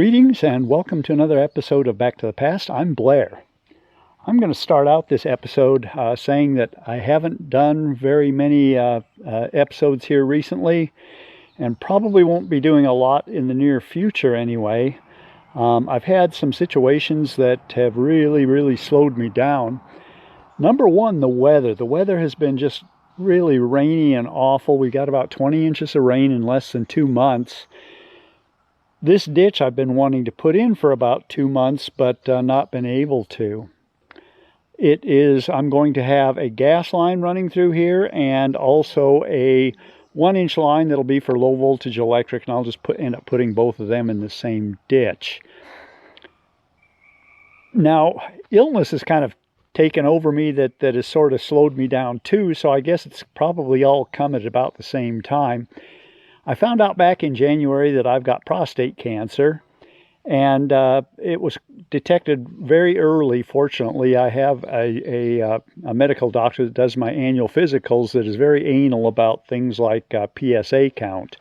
Greetings and welcome to another episode of Back to the Past. I'm Blair. I'm going to start out this episode saying that I haven't done very many episodes here recently and probably won't be doing a lot in the near future anyway. I've had some situations that have really slowed me down. Number one, the weather. The weather has been just really rainy and awful. We got about 20 inches of rain in less than 2 months. This ditch I've been wanting to put in for about 2 months, but not been able to. I'm going to have a gas line running through here and also a 1-inch line that'll be for low voltage electric, and I'll just end up putting both of them in the same ditch. Now, illness has kind of taken over me that has sort of slowed me down too, so I guess it's probably all come at about the same time. I found out back in January that I've got prostate cancer, and it was detected very early. Fortunately, I have a medical doctor that does my annual physicals that is very anal about things like PSA count.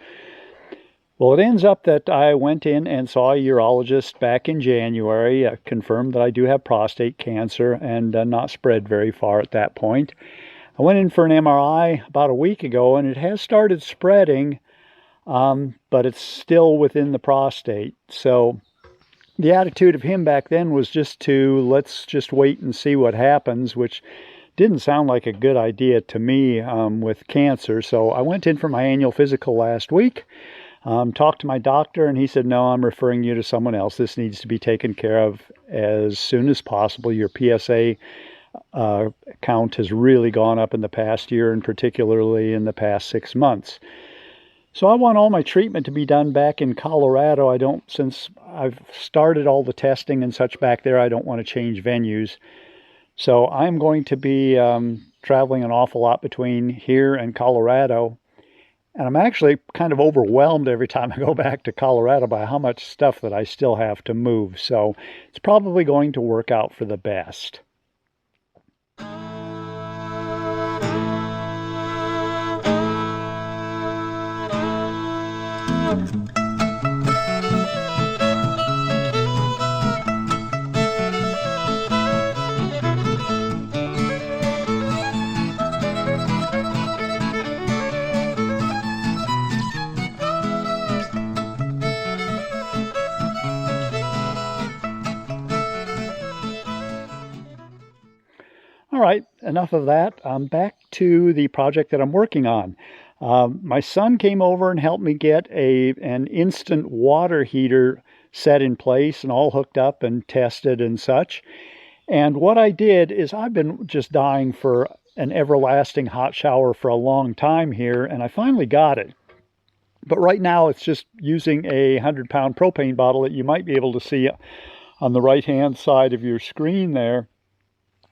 Well, it ends up that I went in and saw a urologist back in January, confirmed that I do have prostate cancer and not spread very far at that point. I went in for an MRI about a week ago, and it has started spreading, but it's still within the prostate. So the attitude of him back then was let's just wait and see what happens, which didn't sound like a good idea to me with cancer. So I went in for my annual physical last week, talked to my doctor, and he said, no, I'm referring you to someone else. This needs to be taken care of as soon as possible. Your PSA count has really gone up in the past year, and particularly in the past 6 months. So I want all my treatment to be done back in Colorado. Since I've started all the testing and such back there, I don't want to change venues. So I'm going to be traveling an awful lot between here and Colorado. And I'm actually kind of overwhelmed every time I go back to Colorado by how much stuff that I still have to move. So it's probably going to work out for the best. All right, enough of that. Back to the project that I'm working on. My son came over and helped me get an instant water heater set in place and all hooked up and tested and such. And what I did is I've been just dying for an everlasting hot shower for a long time here, and I finally got it. But right now it's just using a 100-pound propane bottle that you might be able to see on the right-hand side of your screen there.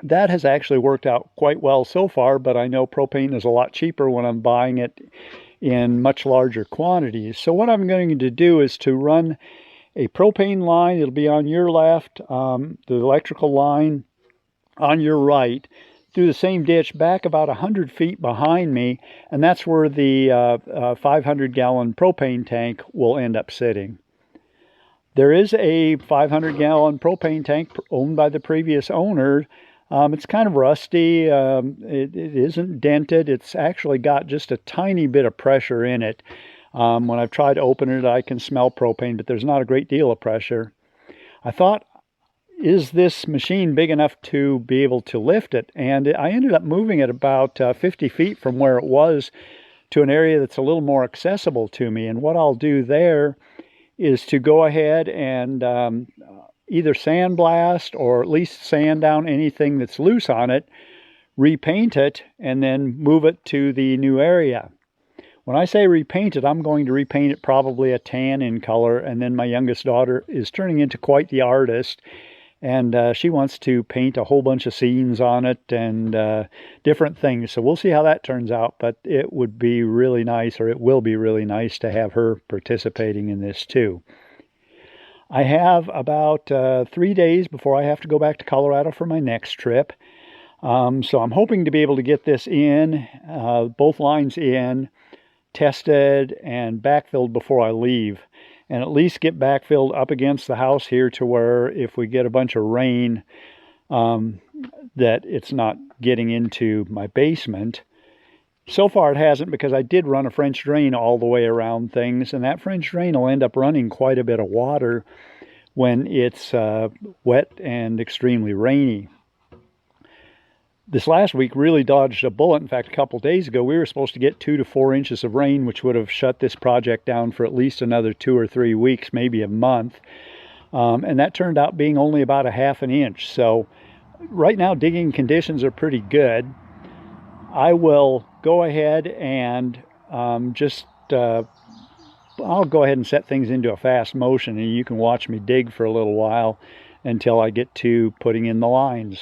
That has actually worked out quite well so far, but I know propane is a lot cheaper when I'm buying it in much larger quantities. So what I'm going to do is to run a propane line. It'll be on your left, the electrical line on your right, through the same ditch back about 100 feet behind me, and that's where the 500-gallon propane tank will end up sitting. There is a 500-gallon propane tank owned by the previous owner. It's kind of rusty. It isn't dented. It's actually got just a tiny bit of pressure in it. When I've tried to open it, I can smell propane, but there's not a great deal of pressure. I thought, is this machine big enough to be able to lift it? And I ended up moving it about 50 feet from where it was to an area that's a little more accessible to me. And what I'll do there is to go ahead and either sandblast or at least sand down anything that's loose on it, repaint it, and then move it to the new area. When I say repaint it, I'm going to repaint it probably a tan in color, and then my youngest daughter is turning into quite the artist, and she wants to paint a whole bunch of scenes on it and different things. So we'll see how that turns out, but it would be really nice, or it will be really nice, to have her participating in this too. I have about 3 days before I have to go back to Colorado for my next trip. So I'm hoping to be able to get this in, both lines in, tested and backfilled before I leave. and at least get backfilled up against the house here to where if we get a bunch of rain, that it's not getting into my basement. So far it hasn't, because I did run a French drain all the way around things, and that French drain will end up running quite a bit of water when it's wet and extremely rainy. This last week really dodged a bullet. In fact, a couple days ago we were supposed to get 2 to 4 inches of rain, which would have shut this project down for at least another 2 or 3 weeks, maybe a month. And that turned out being only about a ½ an inch. So right now digging conditions are pretty good. I will go ahead and I'll go ahead and set things into a fast motion, and you can watch me dig for a little while until I get to putting in the lines.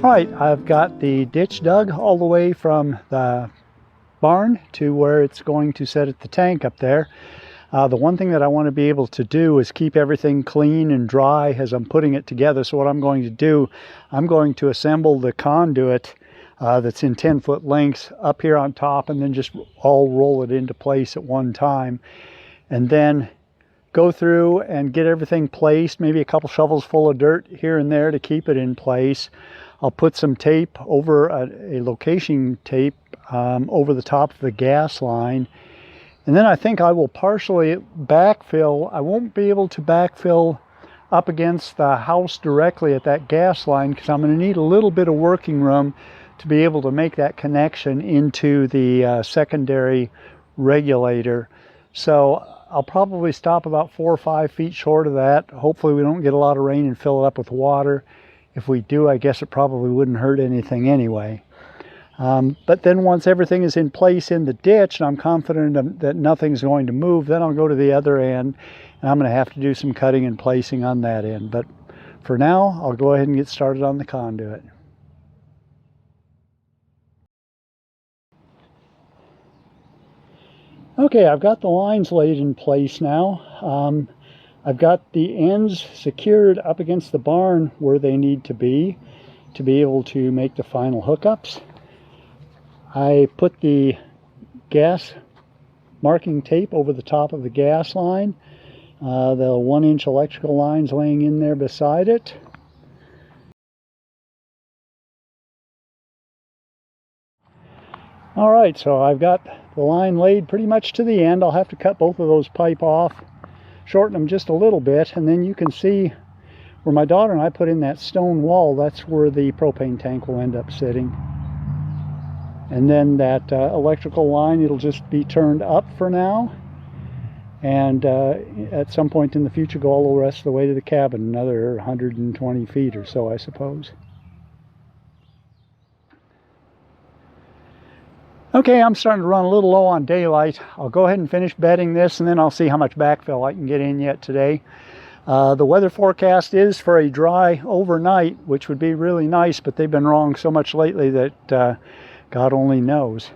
All right, I've got the ditch dug all the way from the barn to where it's going to set at the tank up there. The one thing that I want to be able to do is keep everything clean and dry as I'm putting it together. So what I'm going to do, I'm going to assemble the conduit that's in 10-foot lengths up here on top, and then just all roll it into place at one time. And then go through and get everything placed, maybe a couple shovels full of dirt here and there to keep it in place. I'll put some tape over a location tape over the top of the gas line. And then I think I will partially backfill. I won't be able to backfill up against the house directly at that gas line, because I'm going to need a little bit of working room to be able to make that connection into the secondary regulator. So I'll probably stop about 4 or 5 feet short of that. Hopefully we don't get a lot of rain and fill it up with water. If we do, I guess it probably wouldn't hurt anything anyway. But then once everything is in place in the ditch, and I'm confident that nothing's going to move, then I'll go to the other end, and I'm going to have to do some cutting and placing on that end. But for now, I'll go ahead and get started on the conduit. Okay, I've got the lines laid in place now. I've got the ends secured up against the barn where they need to be able to make the final hookups. I put the gas marking tape over the top of the gas line. The 1-inch electrical lines laying in there beside it. All right, so I've got the line laid pretty much to the end. I'll have to cut both of those pipe off, shorten them just a little bit, and then you can see where my daughter and I put in that stone wall. That's where the propane tank will end up sitting. And then that electrical line, it'll just be turned up for now, and at some point in the future go all the rest of the way to the cabin, another 120 feet or so, I suppose. Okay, I'm starting to run a little low on daylight. I'll go ahead and finish bedding this, and then I'll see how much backfill I can get in yet today. The weather forecast is for a dry overnight, which would be really nice, but they've been wrong so much lately that God only knows.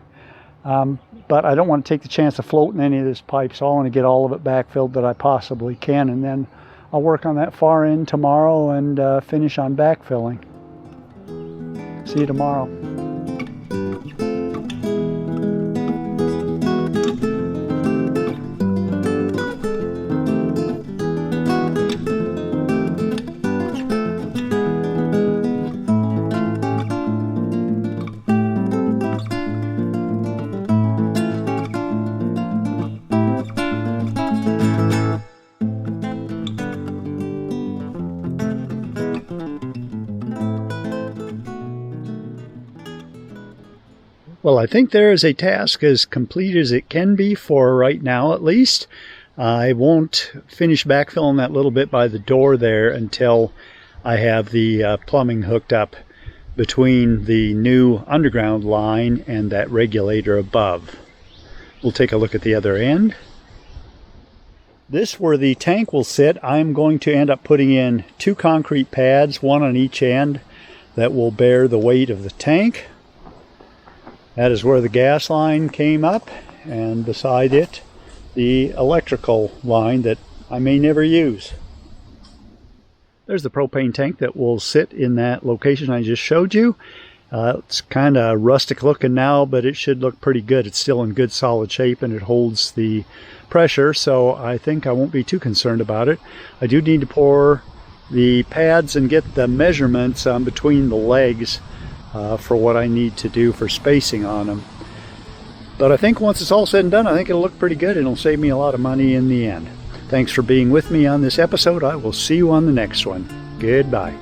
But I don't want to take the chance of floating any of this pipe, so I want to get all of it backfilled that I possibly can, and then I'll work on that far end tomorrow and finish on backfilling. See you tomorrow. Well, I think there is a task as complete as it can be for right now, at least. I won't finish backfilling that little bit by the door there until I have the plumbing hooked up between the new underground line and that regulator above. We'll take a look at the other end. This where the tank will sit, I'm going to end up putting in 2 concrete pads, one on each end, that will bear the weight of the tank. That is where the gas line came up, and beside it the electrical line that I may never use. There's the propane tank that will sit in that location I just showed you. It's kind of rustic looking now, but it should look pretty good. It's still in good solid shape and it holds the pressure, so I think I won't be too concerned about it. I do need to pour the pads and get the measurements between the legs for what I need to do for spacing on them. But I think once it's all said and done, I think it'll look pretty good and it'll save me a lot of money in the end. Thanks for being with me on this episode. I will see you on the next one. Goodbye.